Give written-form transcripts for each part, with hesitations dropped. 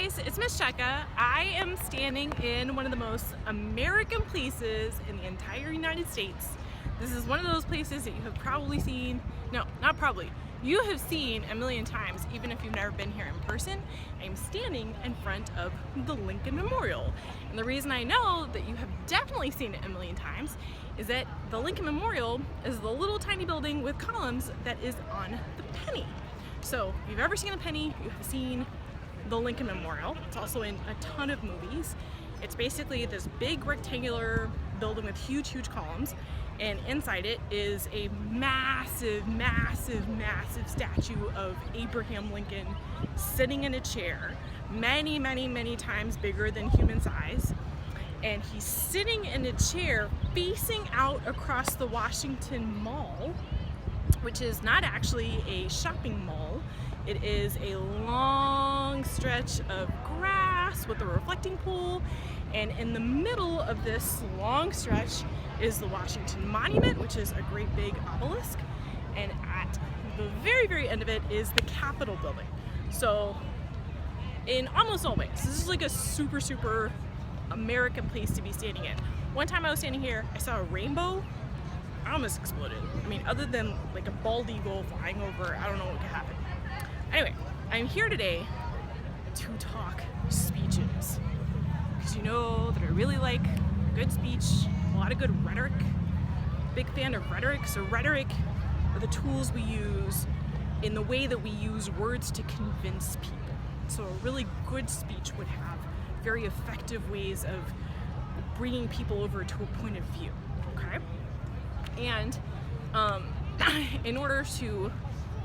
guys, it's Miss Checka. I am standing in one of the most American places in the entire United States. This is one of those places that you have probably seen, no, not probably, you have seen a million times, even if you've never been here in person. I'm standing in front of the Lincoln Memorial. And the reason I know that you have definitely seen it a million times is that the Lincoln Memorial is the little tiny building with columns that is on the penny. So if you've ever seen a penny, you have seen the Lincoln Memorial. It's also in a ton of movies. It's basically this big rectangular building with huge columns, and inside it is a massive statue of Abraham Lincoln sitting in a chair, many times bigger than human size. And he's sitting in a chair facing out across the Washington Mall, which is not actually a shopping mall. It is a long stretch of grass with a reflecting pool, and in the middle of this long stretch is the Washington Monument, which is a great big obelisk, and at the very end of it is the Capitol building. So in almost all ways, this is like a super American place to be standing in. One time I was standing here, I saw a rainbow. I almost exploded. I mean, other than like a bald eagle flying over, I don't know what could happen. Anyway, I'm here today to talk speeches, because you know that I really like good speech, a lot of good rhetoric. Big fan of rhetoric. So rhetoric are the tools we use in the way that we use words to convince people. So a really good speech would have very effective ways of bringing people over to a point of view, okay? And in order to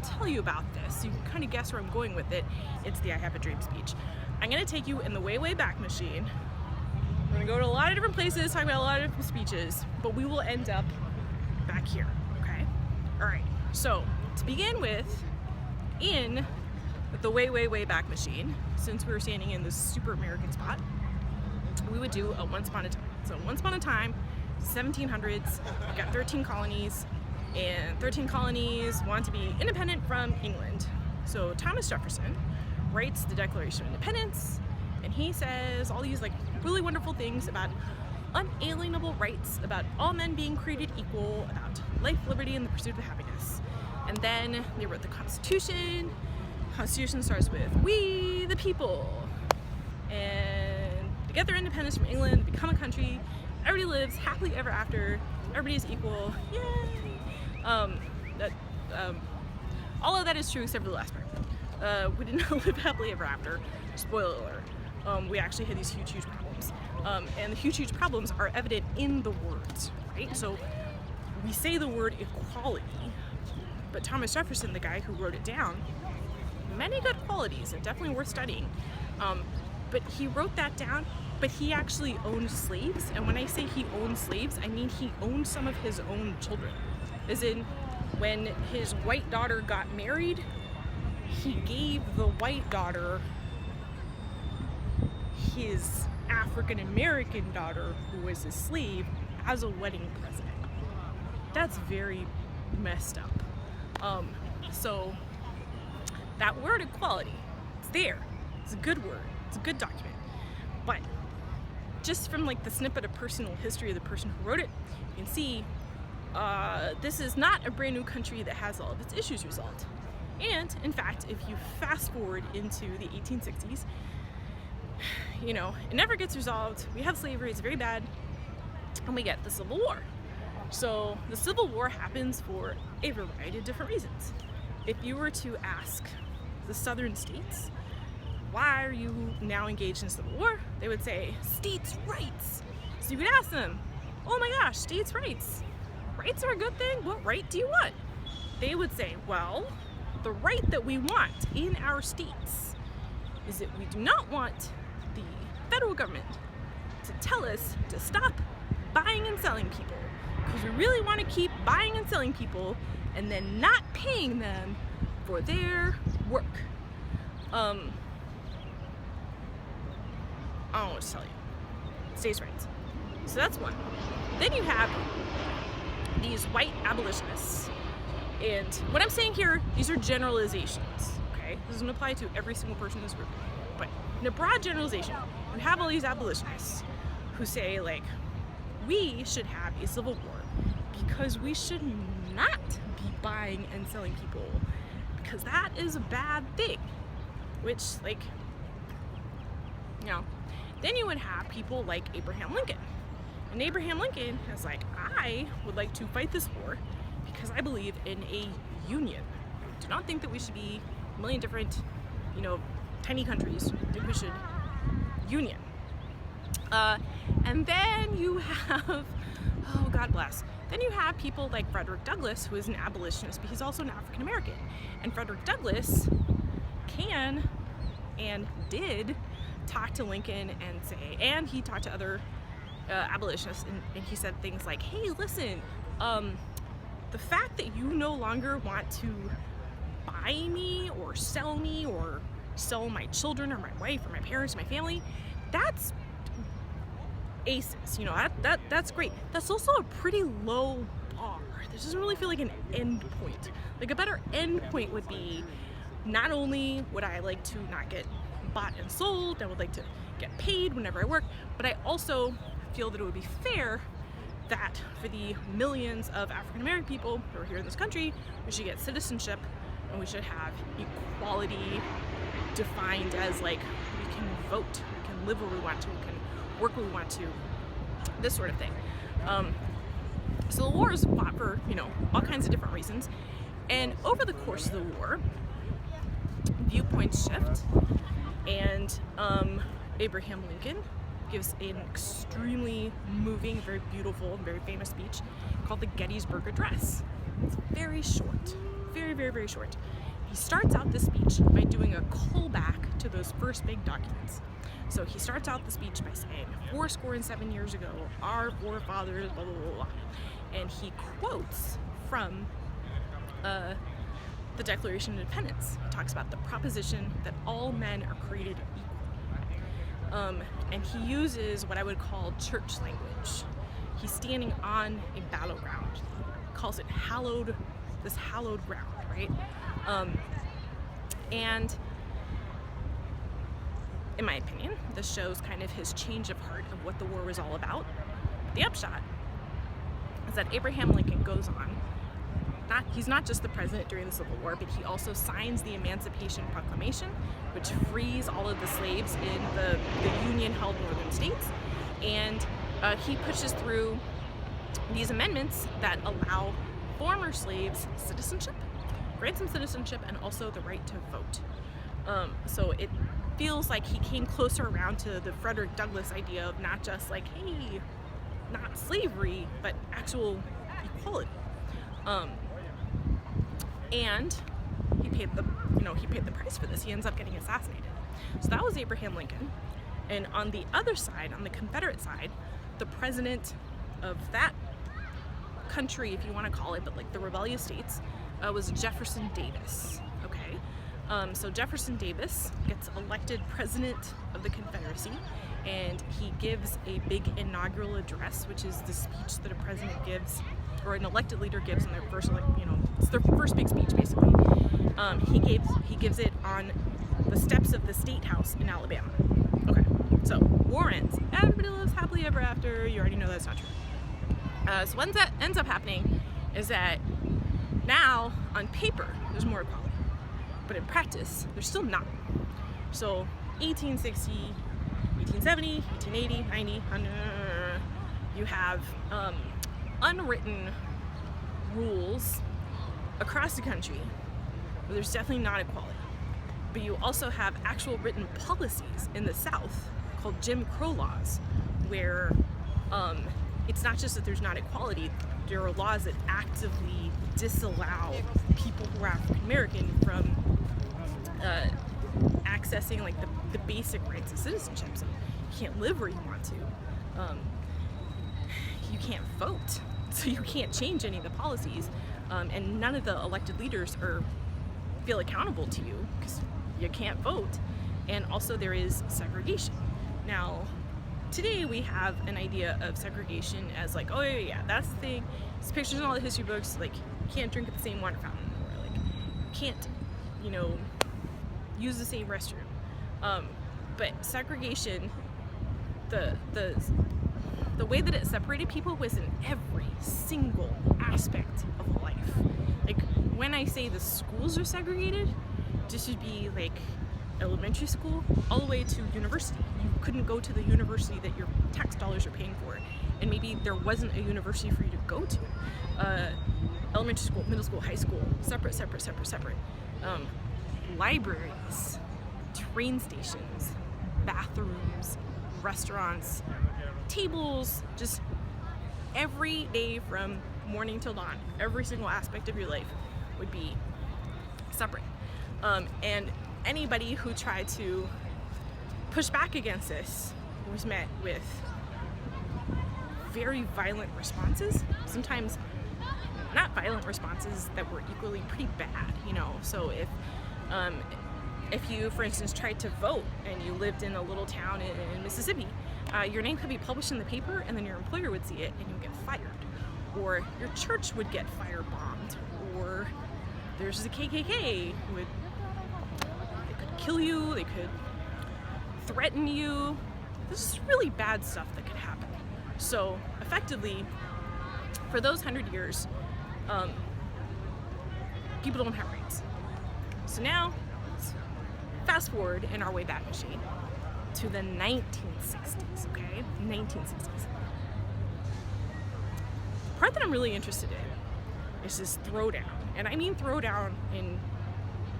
tell you about this, you can kind of guess where I'm going with it. It's the I Have a Dream speech. I'm going to take you in the way back machine. We're going to go to a lot of different places, talk about a lot of different speeches, but we will end up back here, okay? All right, so to begin with, in the way back machine, since we were standing in this super American spot, we would do a once upon a time. So once upon a time, 1700s, we got 13 colonies, and 13 colonies want to be independent from England. So Thomas Jefferson writes the Declaration of Independence, and he says all these like really wonderful things about unalienable rights, about all men being created equal, about life, liberty, and the pursuit of happiness. And then they wrote the Constitution. Constitution starts with "We the people," and to get their independence from England, they become a country. Everybody lives happily ever after. Everybody is equal. Yay! All of that is true except for the last part. We did not live happily ever after. Spoiler alert. We actually had these huge problems. And the huge problems are evident in the words, right? So we say the word equality, but Thomas Jefferson, the guy who wrote it down, many good qualities and definitely worth studying. But he wrote that down, but he actually owned slaves. And when I say he owned slaves, I mean he owned some of his own children. As in, when his white daughter got married, he gave the white daughter his African American daughter, who was a slave, as a wedding present. That's very messed up. So that word equality, it's there. It's a good word. It's a good document. But just from like the snippet of personal history of the person who wrote it, you can see this is not a brand new country that has all of its issues resolved. And in fact, if you fast forward into the 1860s, you know, it never gets resolved. We have slavery, it's very bad, and we get the Civil War. So the Civil War happens for a variety of different reasons. If you were to ask the southern states, why are you now engaged in civil war? They would say, states' rights. So you could ask them, oh my gosh, states' rights. Rights are a good thing? What right do you want? They would say, well, the right that we want in our states is that we do not want the federal government to tell us to stop buying and selling people, because we really want to keep buying and selling people and then not paying them for their work. I don't know what to tell you. States' rights. So that's one. Then you have these white abolitionists. And what I'm saying here, these are generalizations, okay? This doesn't apply to every single person in this group. But in a broad generalization, you have all these abolitionists who say, like, we should have a civil war because we should not be buying and selling people, because that is a bad thing. Which, like, you know, then you would have people like Abraham Lincoln. And Abraham Lincoln is like, I would like to fight this war because I believe in a union. I do not think that we should be a million different, you know, tiny countries. I think we should union. And then you have, oh, God bless. Then you have people like Frederick Douglass, who is an abolitionist, but he's also an African American. And Frederick Douglass can and did talk to Lincoln and say, and he talked to other abolitionists, and he said things like, hey, listen, the fact that you no longer want to buy me or sell my children or my wife or my parents or my family, that's aces, you know, that's great. That's also a pretty low bar. This doesn't really feel like an end point. Like, a better end point would be, not only would I like to not get bought and sold, I would like to get paid whenever I work, but I also feel that it would be fair that for the millions of African American people who are here in this country, we should get citizenship, and we should have equality defined as, like, we can vote, we can live where we want to, we can work where we want to, this sort of thing. So the war is fought for, you know, all kinds of different reasons, and over the course of the war, viewpoints shift, and Abraham Lincoln gives an extremely moving, very beautiful, very famous speech called the Gettysburg Address. It's very short, very, very, very short. He starts out the speech by doing a callback to those first big documents. So he starts out the speech by saying, 77 years ago, our forefathers, blah, blah, blah, blah. And he quotes from the Declaration of Independence. He talks about the proposition that all men are created equal. And he uses what I would call church language. He's standing on a battleground. He calls it this hallowed ground, right? And in my opinion, this shows kind of his change of heart of what the war was all about. The upshot is that Abraham Lincoln goes on. He's not just the president during the Civil War, but he also signs the Emancipation Proclamation, which frees all of the slaves in the Union-held northern states. And he pushes through these amendments that allow former slaves citizenship, grants them citizenship, and also the right to vote. So it feels like he came closer around to the Frederick Douglass idea of not just like, hey, not slavery, but actual equality. And he paid the price for this. He ends up getting assassinated. So that was Abraham Lincoln. And on the other side, on the Confederate side, the president of that country, if you want to call it, but like the rebellious states, was Jefferson Davis. Okay, so Jefferson Davis gets elected president of the Confederacy, and he gives a big inaugural address, which is the speech that a president gives, or an elected leader gives in their first, it's their first big speech, basically. He gives it on the steps of the State House in Alabama. Okay, so war ends. Everybody lives happily ever after. You already know that's not true. So what ends up happening is that now, on paper, there's more equality, but in practice, there's still not. So 1860, 1870, 1880, 90, 100, you have unwritten rules across the country where there's definitely not equality. But you also have actual written policies in the South called Jim Crow laws, where it's not just that there's not equality, there are laws that actively disallow people who are African American from accessing like the basic rights of citizenship. So you can't live where you want to. You can't vote, so you can't change any of the policies, and none of the elected leaders feel accountable to you because you can't vote. And also there is segregation. Now, today we have an idea of segregation as like, oh yeah, that's the thing. It's pictures in all the history books, like you can't drink at the same water fountain, or like you can't, use the same restroom. But segregation, the way that it separated people was in every single aspect of life. Like, when I say the schools are segregated, this would be like elementary school all the way to university. You couldn't go to the university that your tax dollars are paying for, and maybe there wasn't a university for you to go to. Elementary school, middle school, high school, separate. Libraries, train stations, bathrooms, restaurants, tables, just every day from morning till dawn, every single aspect of your life would be separate. And anybody who tried to push back against this was met with very violent responses, sometimes not violent responses that were equally pretty bad, you know. So if you, for instance, tried to vote and you lived in a little town in Mississippi, your name could be published in the paper, and then your employer would see it and you would get fired. Or your church would get firebombed. Or there's the KKK who they could kill you, they could threaten you. This is really bad stuff that could happen. So effectively, for those 100 years, people don't have rights. So now, let's fast forward in our way back machine to the 1960s, okay? 1960s. The part that I'm really interested in is this throwdown, and I mean throwdown in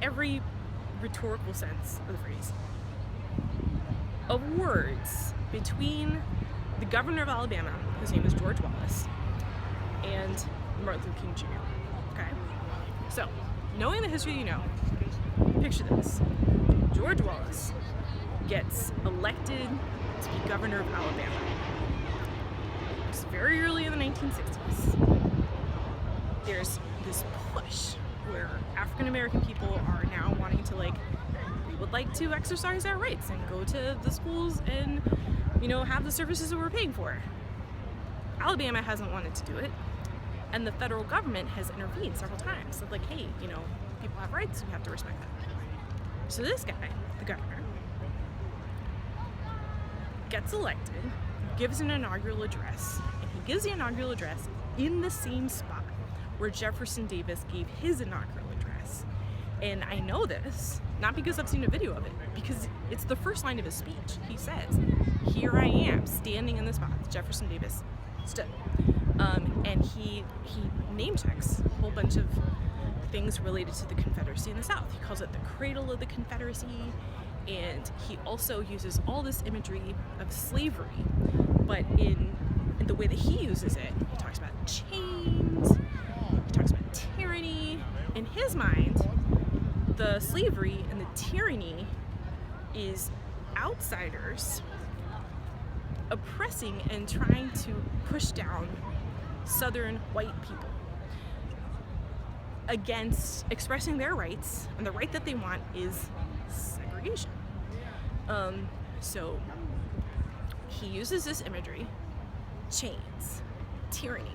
every rhetorical sense of the phrase, of words between the governor of Alabama, whose name is George Wallace, and Martin Luther King Jr., okay? So, knowing the history you know, picture this. George Wallace gets elected to be governor of Alabama. It's very early in the 1960s. There's this push where African American people are now wanting to, like, we would like to exercise our rights and go to the schools and, you know, have the services that we're paying for. Alabama hasn't wanted to do it, and the federal government has intervened several times. Said, like, hey, you know, people have rights, we have to respect that. So this guy, the governor, gets elected, gives an inaugural address, and he gives the inaugural address in the same spot where Jefferson Davis gave his inaugural address. And I know this, not because I've seen a video of it, because it's the first line of his speech. He says, "Here I am, standing in the spot that Jefferson Davis stood." And he name checks a whole bunch of things related to the Confederacy in the South. He calls it the cradle of the Confederacy, and he also uses all this imagery of slavery, but in the way that he uses it. He talks about chains, he talks about tyranny. In his mind, the slavery and the tyranny is outsiders oppressing and trying to push down Southern white people against expressing their rights, and the right that they want is segregation. So he uses this imagery, chains, tyranny,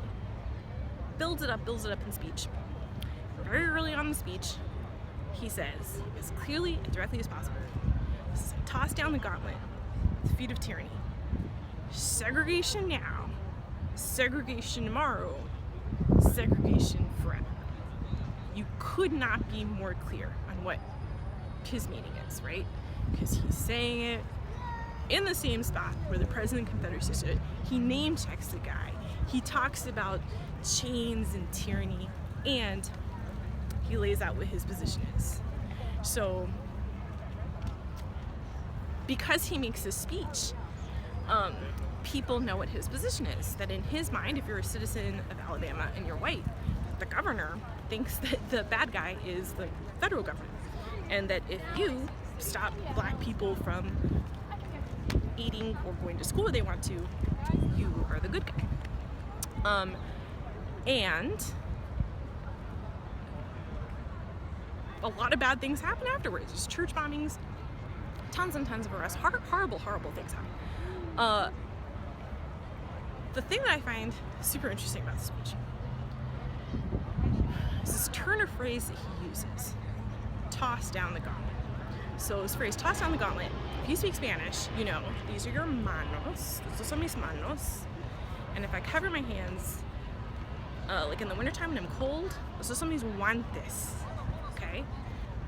builds it up in speech. Very early on in the speech, he says, as clearly and directly as possible, toss down the gauntlet at the feet of tyranny. Segregation now, segregation tomorrow, segregation forever. You could not be more clear on what his meaning is, right? Because he's saying it in the same spot where the President of the Confederacy stood. He name checks the guy. He talks about chains and tyranny, and he lays out what his position is. So, because he makes this speech, people know what his position is. That in his mind, if you're a citizen of Alabama and you're white, the governor thinks that the bad guy is the federal government, and that if you stop black people from eating or going to school where they want to, you are the good guy. And a lot of bad things happen afterwards. There's church bombings, tons and tons of arrests, horrible things happen. The thing that I find super interesting about this speech is this turn of phrase that he uses, toss down the gauntlet. So this phrase, toss down the gauntlet. If you speak Spanish, you know, these are your manos. Estos son mis manos. And if I cover my hands, like in the wintertime when I'm cold, estos son mis guantes. Okay?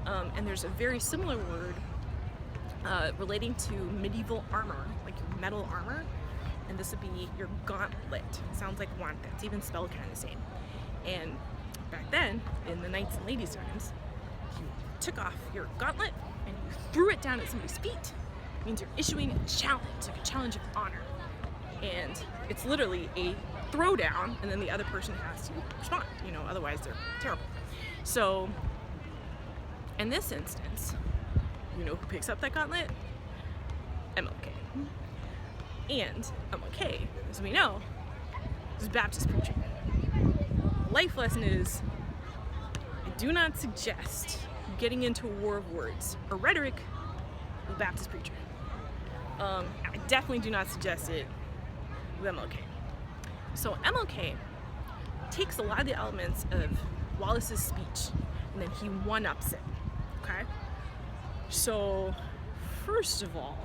And there's a very similar word relating to medieval armor, like your metal armor. And this would be your gauntlet. It sounds like guante. It's even spelled kind of the same. And back then, in the knights and ladies' times, you took off your gauntlet and you threw it down at somebody's feet. It means you're issuing a challenge, like a challenge of honor. And it's literally a throwdown, and then the other person has to respond. You know, otherwise they're terrible. So, in this instance, you know who picks up that gauntlet? MLK. And MLK, as we know, is a Baptist preacher. The life lesson is, I do not suggest getting into a war of words or rhetoric with a Baptist preacher. I definitely do not suggest it with MLK. So MLK takes a lot of the elements of Wallace's speech and then he one-ups it, okay? So first of all,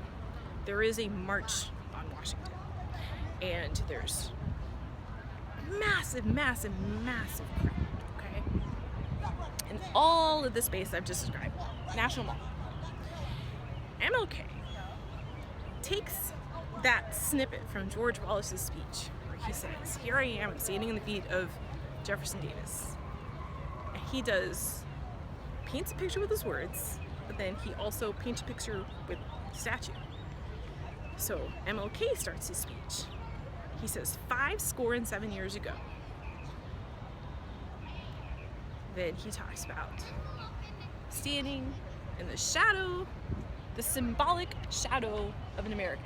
there is a march on Washington, and there's massive crowd, okay? And all of the space I've just described, National Mall. MLK takes that snippet from George Wallace's speech where he says, here I am, I'm standing in the feet of Jefferson Davis. And he paints a picture with his words, but then he also paints a picture with the statue. So MLK starts his speech. He says, 57 years ago. Then he talks about standing in the shadow, the symbolic shadow of an American.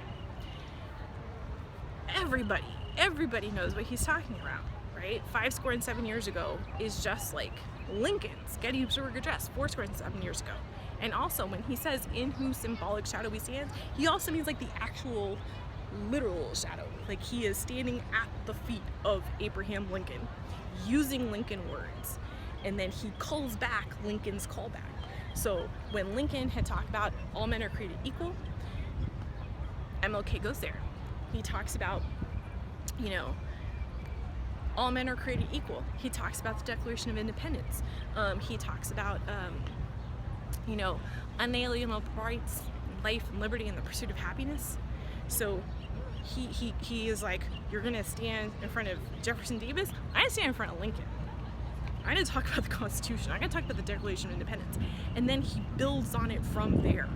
Everybody knows what he's talking about, right? 57 years ago is just like Lincoln's Gettysburg Address 47 years ago. And also when he says in whose symbolic shadow he stands, he also means like the actual literal shadow. Like he is standing at the feet of Abraham Lincoln, using Lincoln words. And then he calls back Lincoln's callback. So when Lincoln had talked about all men are created equal, MLK goes there. He talks about, you know, all men are created equal. He talks about the Declaration of Independence. He talks about, you know, unalienable rights, life and liberty and the pursuit of happiness. So he is like, you're gonna stand in front of Jefferson Davis? I stand in front of Lincoln. I'm gonna talk about the Constitution. I'm gonna talk about the Declaration of Independence. And then he builds on it from there.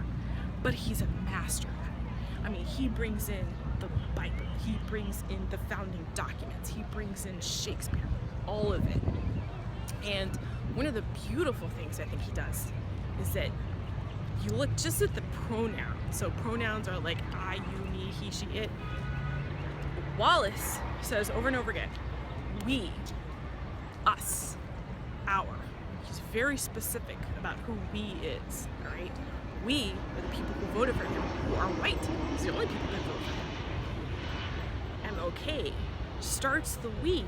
But he's a master at it. I mean, he brings in the Bible. He brings in the founding documents. He brings in Shakespeare, all of it. And one of the beautiful things I think he does is that you look just at the pronouns. So pronouns are like I, you, me, he, she, it. Wallace says over and over again, we, us, our. He's very specific about who we is, all right? We are the people who voted for him, who are white. He's the only people that vote for him. MLK starts the we.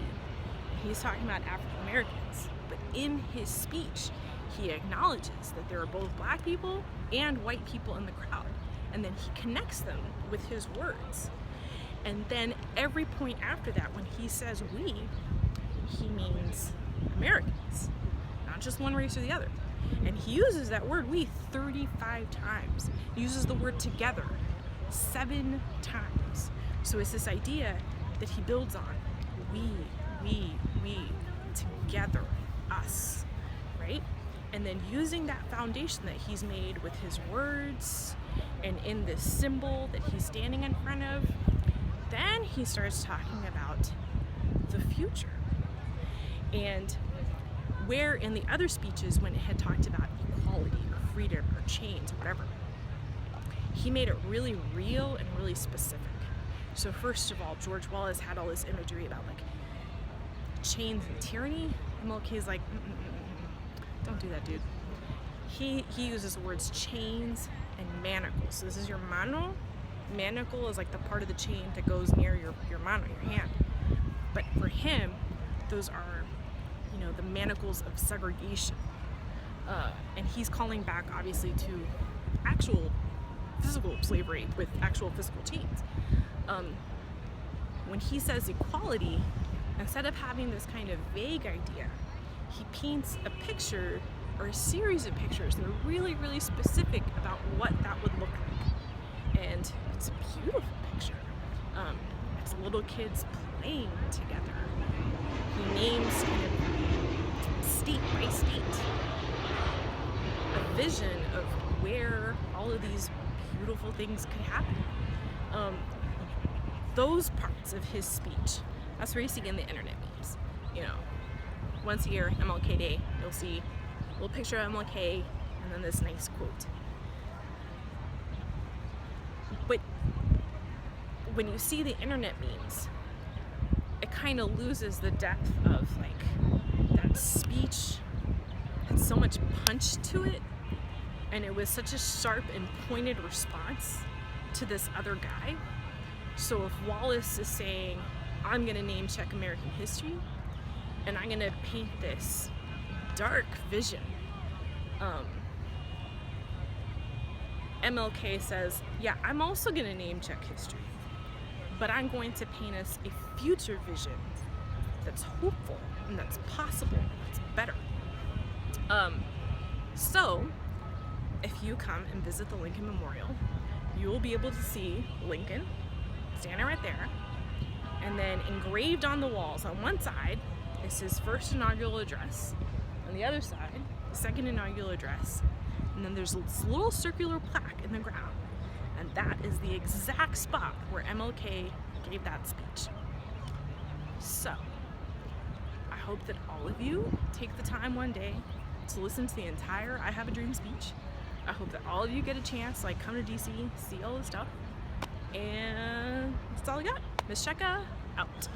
He's talking about African Americans, but in his speech, he acknowledges that there are both black people and white people in the crowd, and then he connects them with his words. And then every point after that, when he says we, he means Americans, not just one race or the other. And he uses that word we 35 times. He uses the word together 7 times. So it's this idea that he builds on. We, together, us, right? And then using that foundation that he's made with his words and in this symbol that he's standing in front of, then he starts talking about the future. And where in the other speeches when it had talked about equality or freedom or chains or whatever, he made it really real and really specific. So first of all, George Wallace had all this imagery about like chains and tyranny. MLK's like, don't do that, dude. He uses the words chains and manacles. So this is your mano. Manacle is like the part of the chain that goes near your mano, your hand. But for him, those are, you know, the manacles of segregation. And he's calling back, obviously, to actual physical slavery with actual physical chains. When he says equality, instead of having this kind of vague idea, he paints a picture or a series of pictures that are really, really specific about what that would look like. And it's a beautiful picture. It's little kids playing together. He names kind of state by state a vision of where all of these beautiful things could happen. Those parts of his speech, that's where you see in the internet memes. You know, once a year, MLK Day, you'll see a little picture of MLK and then this nice quote. But when you see the internet memes, it kind of loses the depth of like that speech. Had so much punch to it, and it was such a sharp and pointed response to this other guy. So if Wallace is saying, I'm gonna name check American history, and I'm gonna paint this dark vision, MLK says, yeah, I'm also gonna name check history, but I'm going to paint us a future vision that's hopeful and that's possible, that's better. So if you come and visit the Lincoln Memorial, you will be able to see Lincoln standing right there, and then engraved on the walls on one side is his first inaugural address, on the other side, the second inaugural address, and then there's this little circular plaque in the ground, and that is the exact spot where MLK gave that speech. So I hope that all of you take the time one day to listen to the entire I Have a Dream speech. I hope that all of you get a chance, like come to DC, see all the stuff, and that's all I got. Miss Checka, out.